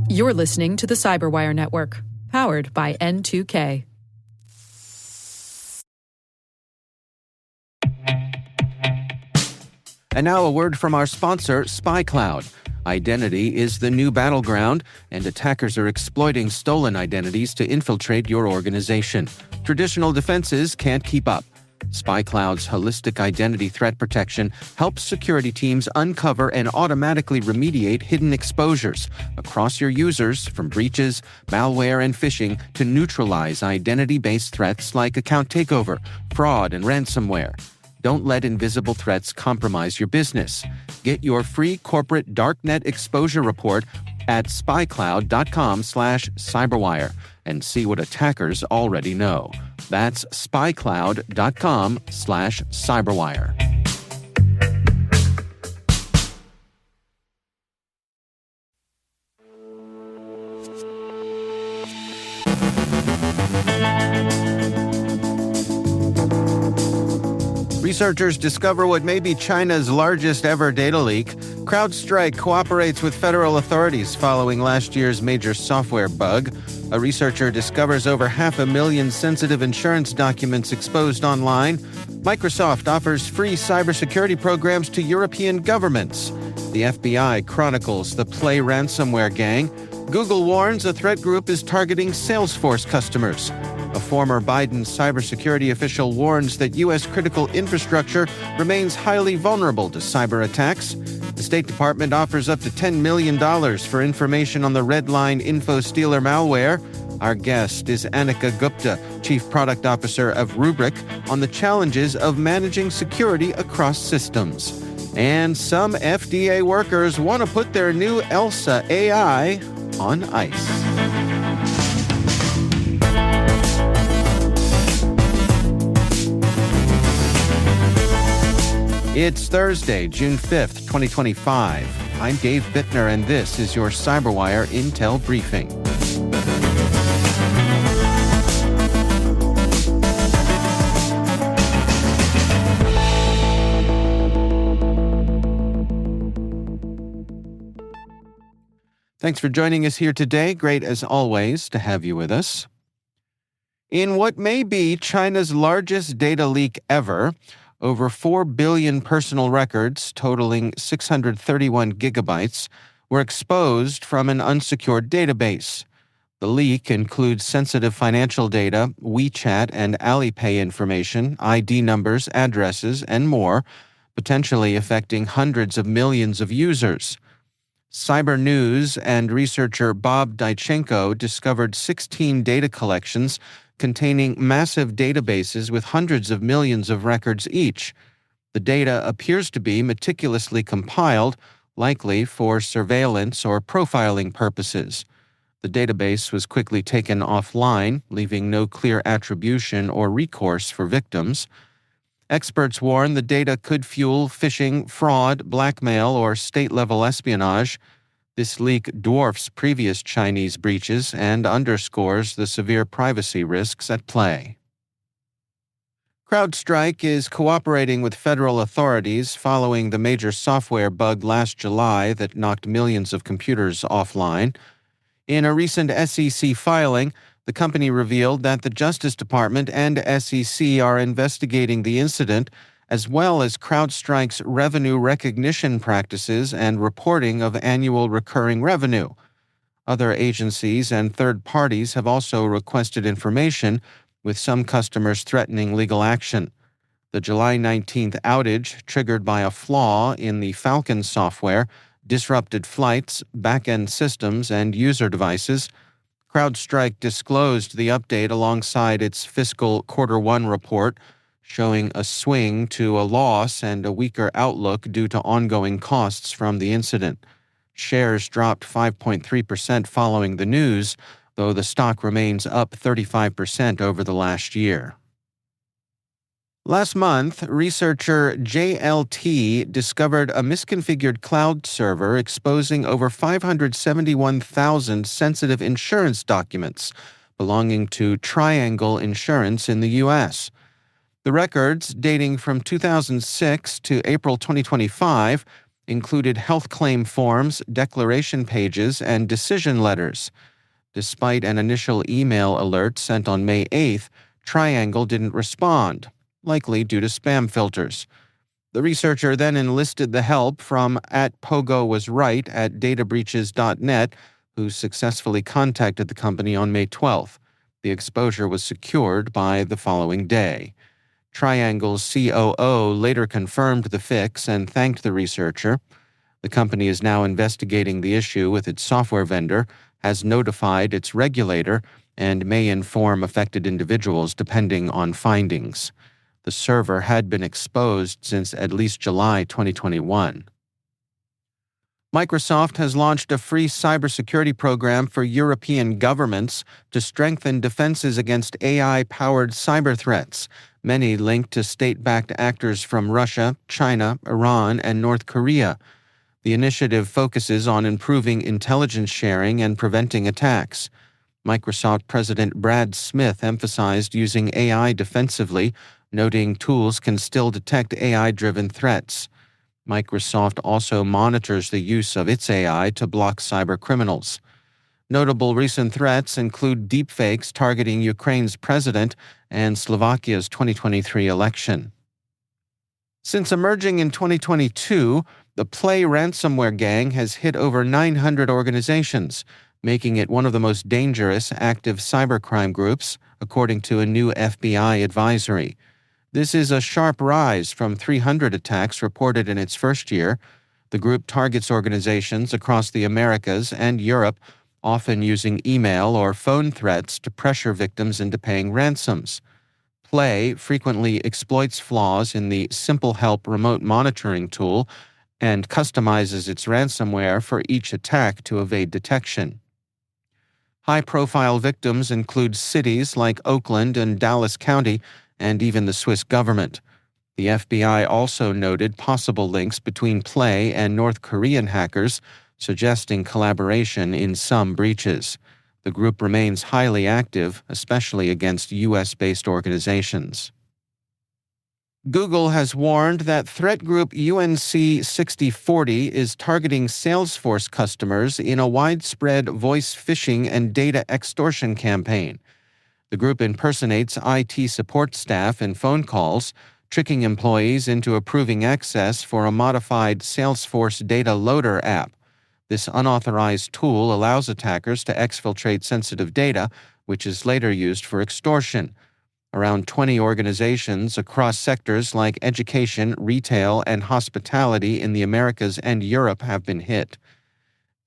You're listening to the Cyberwire Network, powered by N2K. And now a word from our sponsor, SpyCloud. Identity is the new battleground, and attackers are exploiting stolen identities to infiltrate your organization. Traditional defenses can't keep up. SpyCloud's holistic identity threat protection helps security teams uncover and automatically remediate hidden exposures across your users, from breaches, malware, and phishing to neutralize identity-based threats like account takeover, fraud, and ransomware. Don't let invisible threats compromise your business. Get your free corporate darknet exposure report at spycloud.com/cyberwire and see what attackers already know. That's spycloud.com/cyberwire. Researchers discover what may be China's largest ever data leak. CrowdStrike cooperates with federal authorities following last year's major software bug. A researcher discovers over 500,000 sensitive insurance documents exposed online. Microsoft offers free cybersecurity programs to European governments. The FBI chronicles the Play ransomware gang. Google warns a threat group is targeting Salesforce customers. A former Biden cybersecurity official warns that U.S. critical infrastructure remains highly vulnerable to cyber attacks. The State Department offers up to $10 million for information on the RedLine infostealer malware. Our guest is Anneka Gupta, Chief Product Officer of Rubrik, on the challenges of managing security across systems. And some FDA workers want to put their new Elsa AI on ice. It's Thursday, June 5th, 2025. I'm Dave Bittner, and this is your CyberWire Intel Briefing. Thanks for joining us here today. Great, as always, to have you with us. In what may be China's largest data leak ever, over 4 billion personal records, totaling 631 gigabytes, were exposed from an unsecured database. The leak includes sensitive financial data, WeChat and Alipay information, ID numbers, addresses, and more, potentially affecting hundreds of millions of users. Cyber News and researcher Bob Dychenko discovered 16 data collections containing massive databases with hundreds of millions of records each. The data appears to be meticulously compiled, likely for surveillance or profiling purposes. The database was quickly taken offline, leaving no clear attribution or recourse for victims. Experts warn the data could fuel phishing, fraud, blackmail, or state-level espionage. This leak dwarfs previous Chinese breaches and underscores the severe privacy risks at play. CrowdStrike is cooperating with federal authorities following the major software bug last July that knocked millions of computers offline. In a recent SEC filing, the company revealed that the Justice Department and SEC are investigating the incident, as well as CrowdStrike's revenue recognition practices and reporting of annual recurring revenue. Other agencies and third parties have also requested information, with some customers threatening legal action. The July 19th outage, triggered by a flaw in the Falcon software, disrupted flights, back-end systems, and user devices. CrowdStrike disclosed the update alongside its fiscal Q1 report, showing a swing to a loss and a weaker outlook due to ongoing costs from the incident. Shares dropped 5.3% following the news, though the stock remains up 35% over the last year. Last month, researcher JLT discovered a misconfigured cloud server exposing over 571,000 sensitive insurance documents belonging to Triangle Insurance in the U.S. The records, dating from 2006 to April 2025, included health claim forms, declaration pages, and decision letters. Despite an initial email alert sent on May 8th, Triangle didn't respond, likely due to spam filters. The researcher then enlisted the help from @PogoWasRight at databreaches.net, who successfully contacted the company on May 12th. The exposure was secured by the following day. Triangle's COO later confirmed the fix and thanked the researcher. The company is now investigating the issue with its software vendor, has notified its regulator, and may inform affected individuals depending on findings. The server had been exposed since at least July 2021. Microsoft has launched a free cybersecurity program for European governments to strengthen defenses against AI-powered cyber threats, many linked to state-backed actors from Russia, China, Iran, and North Korea. The initiative focuses on improving intelligence sharing and preventing attacks. Microsoft President Brad Smith emphasized using AI defensively, noting tools can still detect AI-driven threats. Microsoft also monitors the use of its AI to block cybercriminals. Notable recent threats include deepfakes targeting Ukraine's president and Slovakia's 2023 election. Since emerging in 2022, the Play ransomware gang has hit over 900 organizations, making it one of the most dangerous active cybercrime groups, according to a new FBI advisory. This is a sharp rise from 300 attacks reported in its first year. The group targets organizations across the Americas and Europe, often using email or phone threats to pressure victims into paying ransoms. Play frequently exploits flaws in the Simple Help remote monitoring tool and customizes its ransomware for each attack to evade detection. High-profile victims include cities like Oakland and Dallas County, and even the Swiss government. The FBI also noted possible links between Play and North Korean hackers, suggesting collaboration in some breaches. The group remains highly active, especially against U.S.-based organizations. Google has warned that threat group UNC 6040 is targeting Salesforce customers in a widespread voice phishing and data extortion campaign. The group impersonates IT support staff in phone calls, tricking employees into approving access for a modified Salesforce data loader app. This unauthorized tool allows attackers to exfiltrate sensitive data, which is later used for extortion. Around 20 organizations across sectors like education, retail, and hospitality in the Americas and Europe have been hit.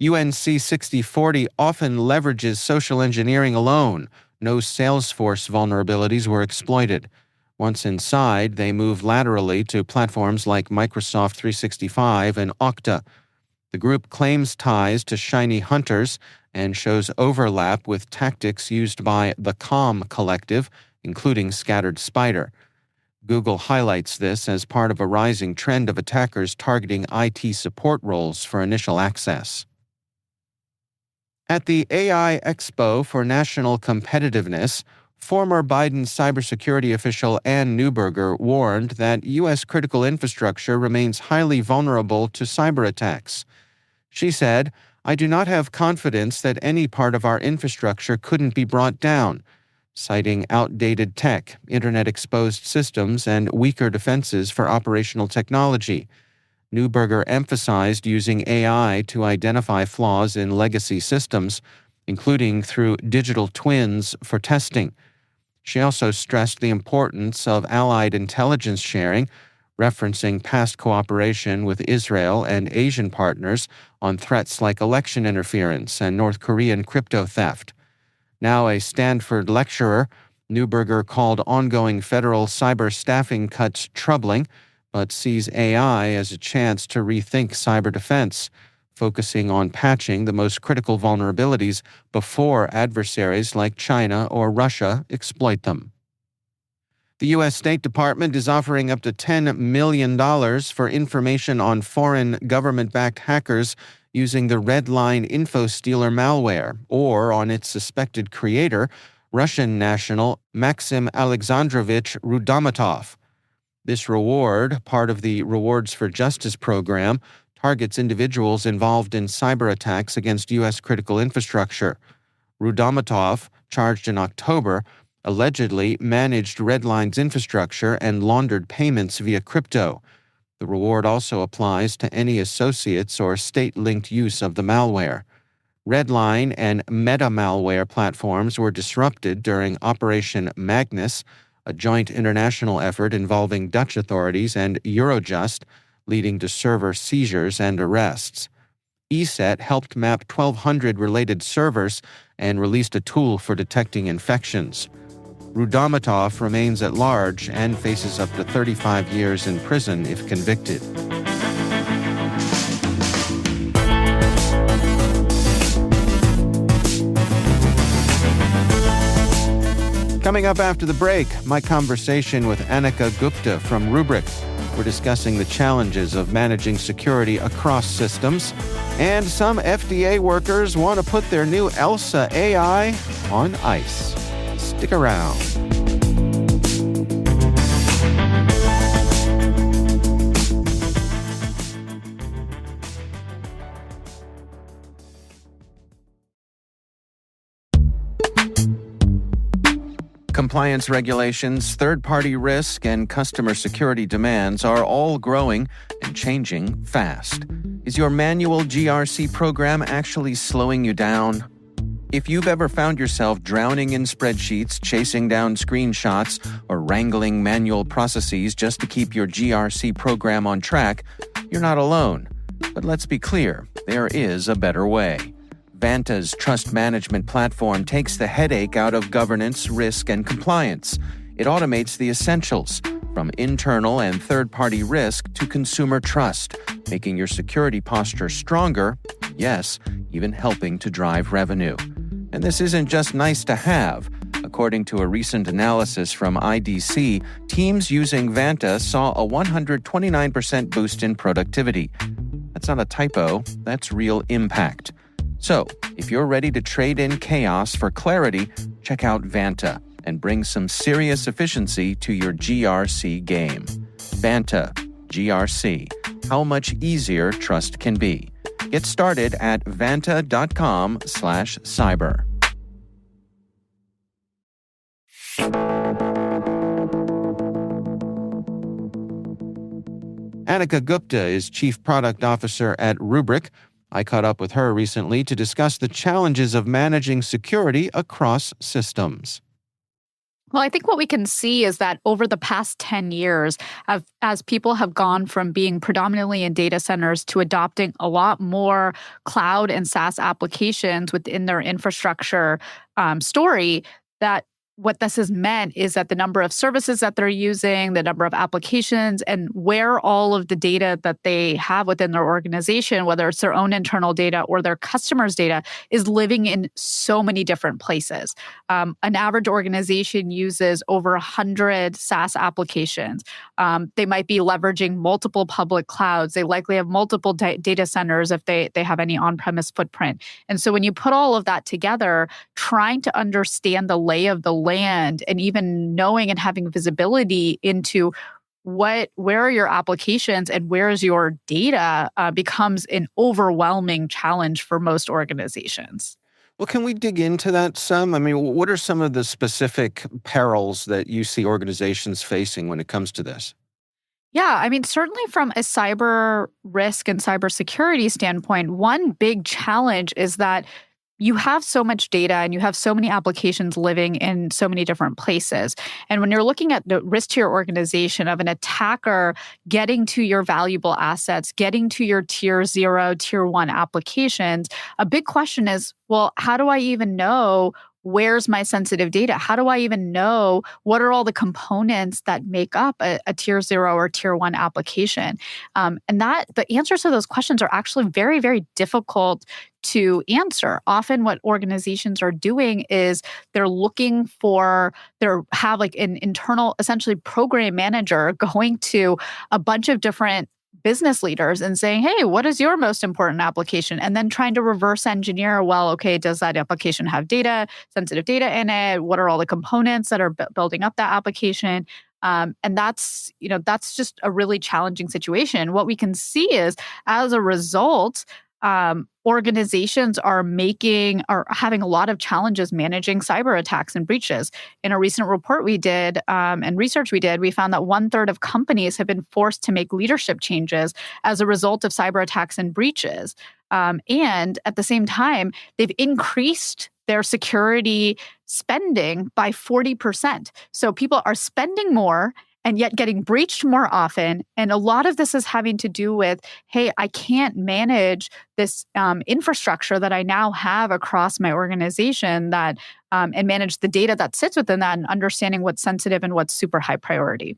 UNC 6040 often leverages social engineering alone. No Salesforce vulnerabilities were exploited. Once inside, they move laterally to platforms like Microsoft 365 and Okta. The group claims ties to shiny hunters and shows overlap with tactics used by the Calm Collective, including Scattered Spider. Google highlights this as part of a rising trend of attackers targeting IT support roles for initial access. At the AI Expo for National Competitiveness, former Biden cybersecurity official Ann Neuberger warned that U.S. critical infrastructure remains highly vulnerable to cyberattacks. She said, "I do not have confidence that any part of our infrastructure couldn't be brought down," citing outdated tech, internet-exposed systems, and weaker defenses for operational technology. Neuberger emphasized using AI to identify flaws in legacy systems, including through digital twins for testing. She also stressed the importance of allied intelligence sharing, referencing past cooperation with Israel and Asian partners on threats like election interference and North Korean crypto theft. Now a Stanford lecturer, Neuberger called ongoing federal cyber staffing cuts troubling, but sees AI as a chance to rethink cyber defense, focusing on patching the most critical vulnerabilities before adversaries like China or Russia exploit them. The U.S. State Department is offering up to $10 million for information on foreign government-backed hackers using the RedLine infostealer malware, or on its suspected creator, Russian national Maxim Alexandrovich Rudomitov. This reward, part of the Rewards for Justice program, targets individuals involved in cyberattacks against U.S. critical infrastructure. Rudomitov, charged in October, allegedly managed RedLine's infrastructure and laundered payments via crypto. The reward also applies to any associates or state-linked use of the malware. RedLine and meta-malware platforms were disrupted during Operation Magnus, a joint international effort involving Dutch authorities and Eurojust, leading to server seizures and arrests. ESET helped map 1,200 related servers and released a tool for detecting infections. Rudomitov remains at large and faces up to 35 years in prison if convicted. Coming up after the break, my conversation with Anneka Gupta from Rubrik. We're discussing the challenges of managing security across systems, and some FDA workers want to put their new Elsa AI on ice. Stick around. Compliance regulations, third-party risk, and customer security demands are all growing and changing fast. Is your manual GRC program actually slowing you down? If you've ever found yourself drowning in spreadsheets, chasing down screenshots, or wrangling manual processes just to keep your GRC program on track, you're not alone. But let's be clear, there is a better way. Vanta's trust management platform takes the headache out of governance, risk, and compliance. It automates the essentials, from internal and third-party risk to consumer trust, making your security posture stronger, yes, even helping to drive revenue. And this isn't just nice to have. According to a recent analysis from IDC, teams using Vanta saw a 129% boost in productivity. That's not a typo, that's real impact. So, if you're ready to trade in chaos for clarity, check out Vanta and bring some serious efficiency to your GRC game. Vanta, GRC, how much easier trust can be. Get started at vanta.com/cyber. Anneka Gupta is Chief Product Officer at Rubrik. I caught up with her recently to discuss the challenges of managing security across systems. Well, I think what we can see is that over the past 10 years, as people have gone from being predominantly in data centers to adopting a lot more cloud and SaaS applications within their infrastructure story, that what this has meant is that the number of services that they're using, the number of applications, and where all of the data that they have within their organization, whether it's their own internal data or their customers' data, is living in so many different places. An average organization uses over 100 SaaS applications. They might be leveraging multiple public clouds. They likely have multiple data centers if they have any on-premise footprint. And so when you put all of that together, trying to understand the lay of the land and even knowing and having visibility into where are your applications and where is your data becomes an overwhelming challenge for most organizations. Well, can we dig into that some? I mean, what are some of the specific perils that you see organizations facing when it comes to this? Yeah, I mean, certainly from a cyber risk and cybersecurity standpoint, one big challenge is that you have so much data and you have so many applications living in so many different places. And when you're looking at the risk to your organization of an attacker getting to your valuable assets, getting to your tier 0, tier 1 applications, a big question is, well, how do I even know where's my sensitive data? How do I even know what are all the components that make up a tier 0 or tier 1 application? And that the answers to those questions are actually very, very difficult to answer. Often what organizations are doing is they're looking for, have like an internal, essentially program manager going to a bunch of different business leaders and saying, hey, what is your most important application? And then trying to reverse engineer, well, okay, does that application have data, sensitive data in it? What are all the components that are building up that application? And that's just a really challenging situation. What we can see is, as a result, organizations are having a lot of challenges managing cyber attacks and breaches. In a recent report we did and research we did, we found that 1/3 of companies have been forced to make leadership changes as a result of cyber attacks and breaches. And at the same time, they've increased their security spending by 40%. So people are spending more and yet getting breached more often. And a lot of this is having to do with, hey, I can't manage this infrastructure that I now have across my organization and manage the data that sits within that and understanding what's sensitive and what's super high priority.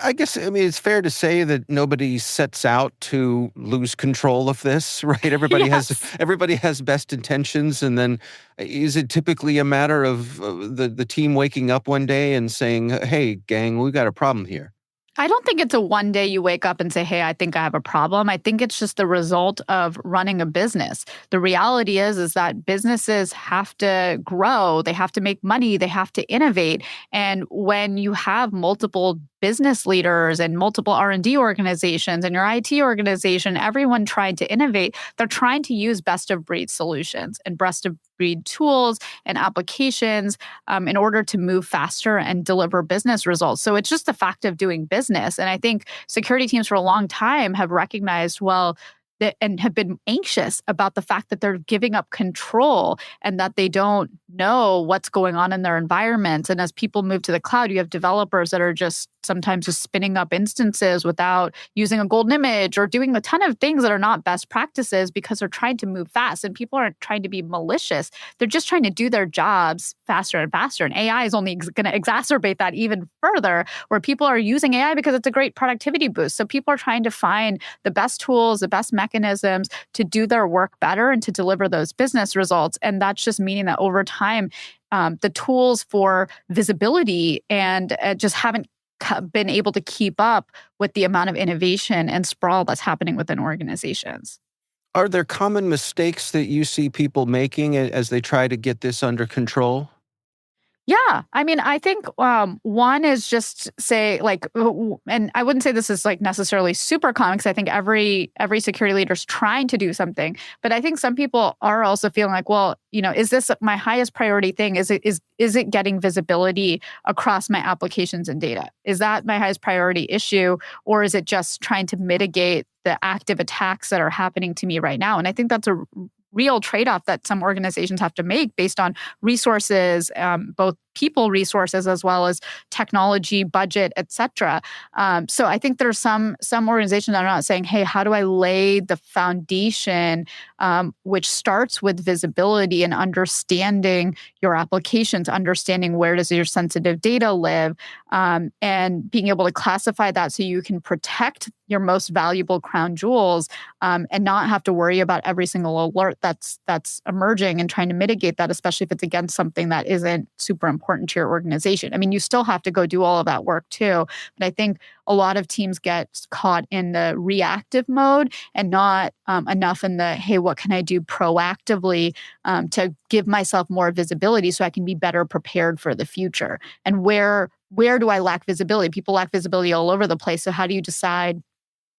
I guess, I mean, it's fair to say that nobody sets out to lose control of this, right? Yes. Everybody has best intentions, and then is it typically a matter of the team waking up one day and saying, "Hey, gang, we got a problem here"? I don't think it's a one day you wake up and say, hey, I think I have a problem. I think it's just the result of running a business. The reality is that businesses have to grow, they have to make money, they have to innovate. And when you have multiple business leaders and multiple R&D organizations and your IT organization, everyone trying to innovate, they're trying to use best of breed solutions and best of breed tools and applications in order to move faster and deliver business results. So it's just the fact of doing business. And I think security teams for a long time have recognized, well, and have been anxious about the fact that they're giving up control and that they don't know what's going on in their environments. And as people move to the cloud, you have developers that are just sometimes just spinning up instances without using a golden image or doing a ton of things that are not best practices because they're trying to move fast. And people aren't trying to be malicious. They're just trying to do their jobs faster and faster. And AI is only going to exacerbate that even further, where people are using AI because it's a great productivity boost. So people are trying to find the best tools, the best mechanisms to do their work better and to deliver those business results. And that's just meaning that over time, the tools for visibility and just haven't been able to keep up with the amount of innovation and sprawl that's happening within organizations. Are there common mistakes that you see people making as they try to get this under control? Yeah. I mean, I think one is just say and I wouldn't say this is like necessarily super common because I think every security leader is trying to do something. But I think some people are also feeling like, well, is this my highest priority thing? Is it getting visibility across my applications and data? Is that my highest priority issue? Or is it just trying to mitigate the active attacks that are happening to me right now? And I think that's a real trade-off that some organizations have to make based on resources, both people resources as well as technology, budget, et cetera. So I think there's some organizations that are not saying, hey, how do I lay the foundation, which starts with visibility and understanding your applications, understanding where does your sensitive data live, and being able to classify that so you can protect your most valuable crown jewels, and not have to worry about every single alert that's emerging and trying to mitigate that, especially if it's against something that isn't super important to your organization. I mean, you still have to go do all of that work too, but I think a lot of teams get caught in the reactive mode and not enough in the, hey, what can I do proactively to give myself more visibility so I can be better prepared for the future? And where do I lack visibility? People lack visibility all over the place. So how do you decide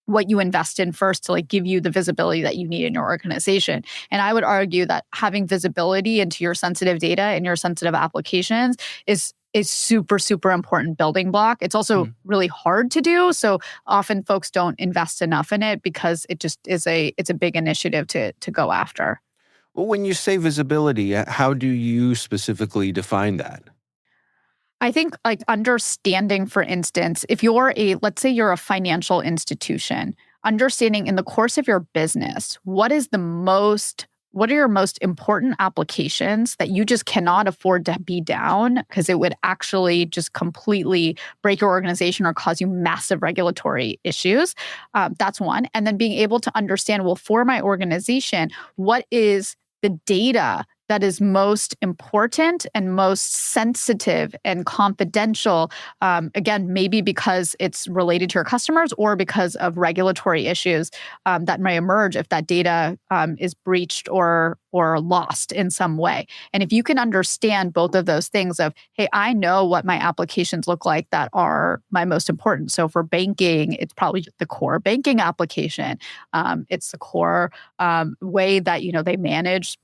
what you invest in first to give you the visibility that you need in your organization? And I would argue that having visibility into your sensitive data and your sensitive applications is super, super important building block. It's also really hard to do. So often folks don't invest enough in it because it just is it's a big initiative to go after. Well, when you say visibility, how do you specifically define that? I think understanding, for instance, if let's say you're a financial institution, understanding in the course of your business, what are your most important applications that you just cannot afford to be down because it would actually just completely break your organization or cause you massive regulatory issues. That's one. And then being able to understand, well, for my organization, what is the data that is most important and most sensitive and confidential. Again, maybe because it's related to your customers or because of regulatory issues that may emerge if that data is breached or lost in some way. And if you can understand both of those things of, hey, I know what my applications look like that are my most important. So for banking, it's probably the core banking application. It's the core way that they manage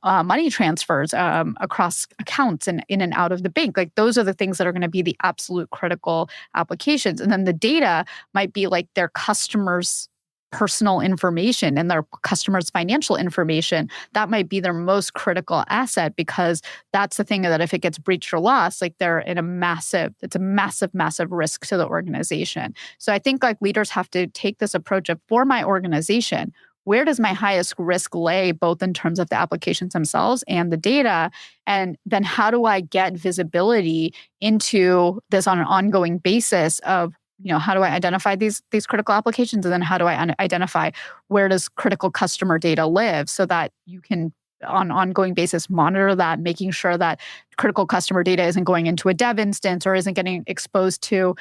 money transfers across accounts and in and out of the bank. Like those are the things that are going to be the absolute critical applications. And then the data might be like their customers' personal information and their customers' financial information. That might be their most critical asset, because that's the thing that if it gets breached or lost, like they're in it's a massive risk to the organization. So I think like leaders have to take this approach of, for my organization, where does my highest risk lay, both in terms of the applications themselves and the data? And then how do I get visibility into this on an ongoing basis of, how do I identify these critical applications? And then how do I identify where does critical customer data live, so that you can, on an ongoing basis, monitor that, making sure that critical customer data isn't going into a dev instance or isn't getting exposed to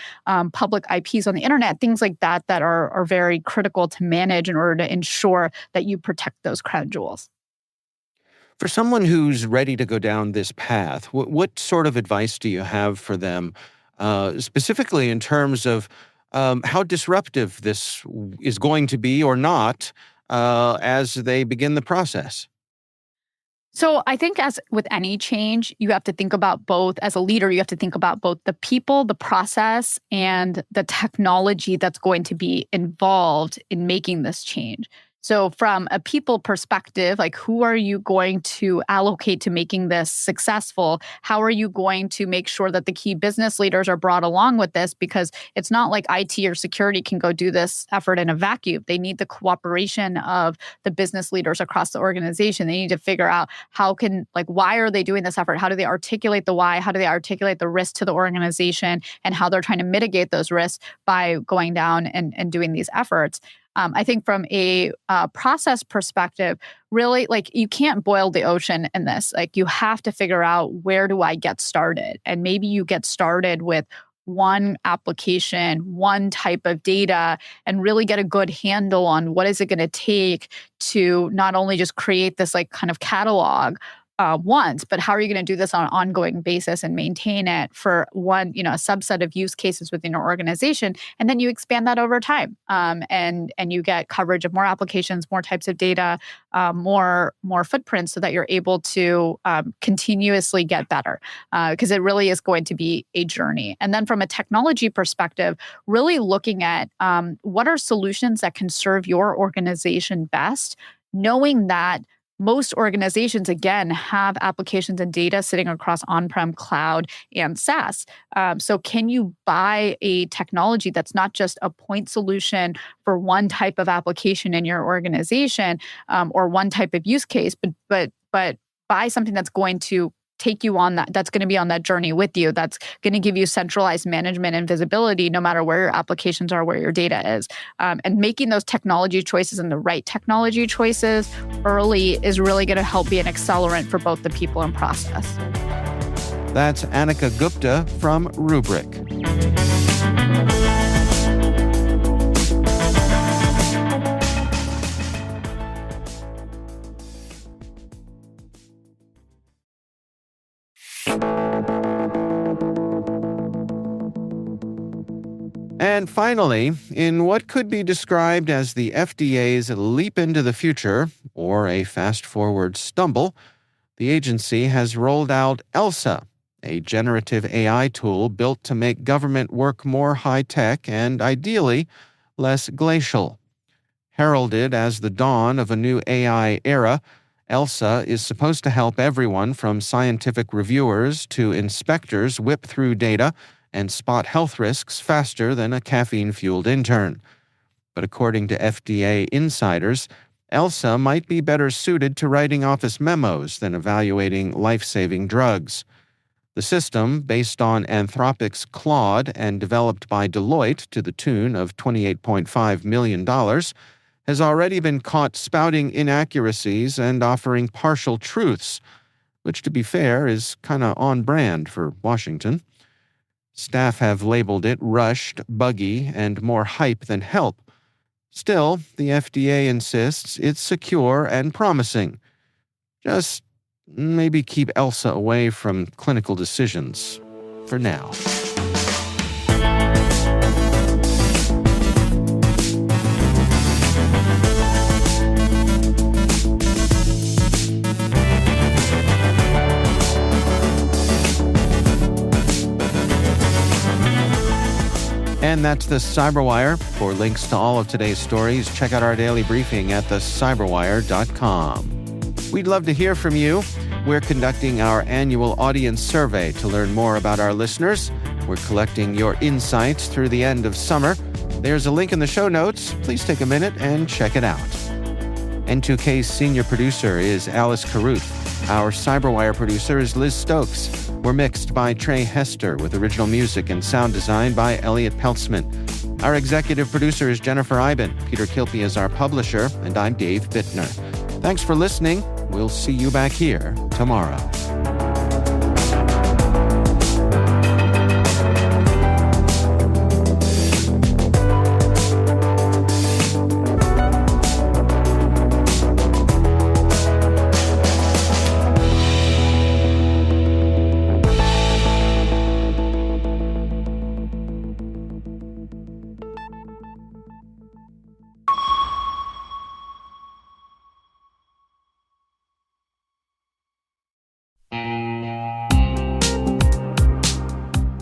public IPs on the internet, things like that are very critical to manage in order to ensure that you protect those crown jewels. For someone who's ready to go down this path, what sort of advice do you have for them, specifically in terms of how disruptive this is going to be or not as they begin the process? So I think, as with any change, you have to think about both, as a leader, you have to think about both the people, the process, and the technology that's going to be involved in making this change. So from a people perspective, like, who are you going to allocate to making this successful? How are you going to make sure that the key business leaders are brought along with this? Because it's not like IT or security can go do this effort in a vacuum. They need the cooperation of the business leaders across the organization. They need to figure out why are they doing this effort? How do they articulate the why? How do they articulate the risk to the organization, and how they're trying to mitigate those risks by going down and doing these efforts? I think from a process perspective, really, like, you can't boil the ocean in this. Like, you have to figure out, where do I get started? And maybe you get started with one application, one type of data, and really get a good handle on what is it going to take to not only just create this like kind of catalog once, but how are you going to do this on an ongoing basis and maintain it for one, a subset of use cases within your organization, and then you expand that over time, and you get coverage of more applications, more types of data, more footprints, so that you're able to continuously get better, because it really is going to be a journey. And then from a technology perspective, really looking at what are solutions that can serve your organization best, knowing that most organizations, again, have applications and data sitting across on-prem, cloud, and SaaS. So can you buy a technology that's not just a point solution for one type of application in your organization, or one type of use case, but buy something that's going to take you on that's going to be on that journey with you, that's going to give you centralized management and visibility no matter where your applications are, where your data is. And making those technology choices and the right technology choices early is really going to help be an accelerant for both the people and process. That's Anneka Gupta from Rubrik. And finally, in what could be described as the FDA's leap into the future, or a fast-forward stumble, the agency has rolled out Elsa, a generative AI tool built to make government work more high-tech and, ideally, less glacial. Heralded as the dawn of a new AI era, Elsa is supposed to help everyone from scientific reviewers to inspectors whip through data and spot health risks faster than a caffeine-fueled intern. But according to FDA insiders, Elsa might be better suited to writing office memos than evaluating life-saving drugs. The system, based on Anthropic's Claude and developed by Deloitte to the tune of $28.5 million, has already been caught spouting inaccuracies and offering partial truths, which, to be fair, is kind of on brand for Washington. Staff have labeled it rushed, buggy, and more hype than help. Still, the FDA insists it's secure and promising. Just maybe keep Elsa away from clinical decisions for now. And that's the Cyberwire. For links to all of today's stories, check out our daily briefing at thecyberwire.com. We'd love to hear from you. We're conducting our annual audience survey to learn more about our listeners. We're collecting your insights through the end of summer. There's a link in the show notes. Please take a minute and check it out. N2K's senior producer is Alice Carruth. Our Cyberwire producer is Liz Stokes. We're mixed by Trey Hester with original music and sound design by Elliot Peltzman. Our executive producer is Jennifer Eiben. Peter Kilpie is our publisher, and I'm Dave Bittner. Thanks for listening. We'll see you back here tomorrow.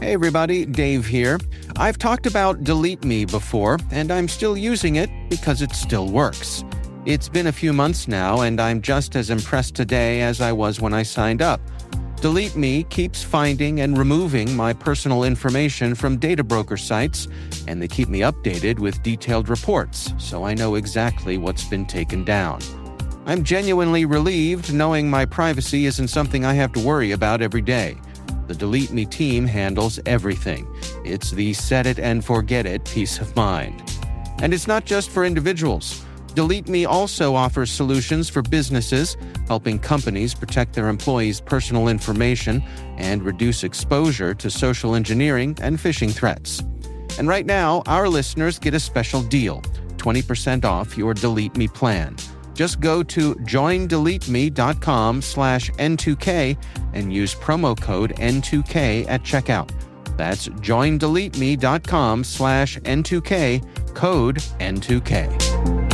Hey everybody, Dave here. I've talked about Delete Me before, and I'm still using it because it still works. It's been a few months now, and I'm just as impressed today as I was when I signed up. Delete Me keeps finding and removing my personal information from data broker sites, and they keep me updated with detailed reports, so I know exactly what's been taken down. I'm genuinely relieved knowing my privacy isn't something I have to worry about every day. The Delete Me team handles everything. It's the set it and forget it peace of mind. And it's not just for individuals. Delete Me also offers solutions for businesses, helping companies protect their employees' personal information and reduce exposure to social engineering and phishing threats. And right now, our listeners get a special deal, 20% off your Delete Me plan. Just go to joindeleteme.com/N2K and use promo code N2K at checkout. That's joindeleteme.com/N2K, code N2K.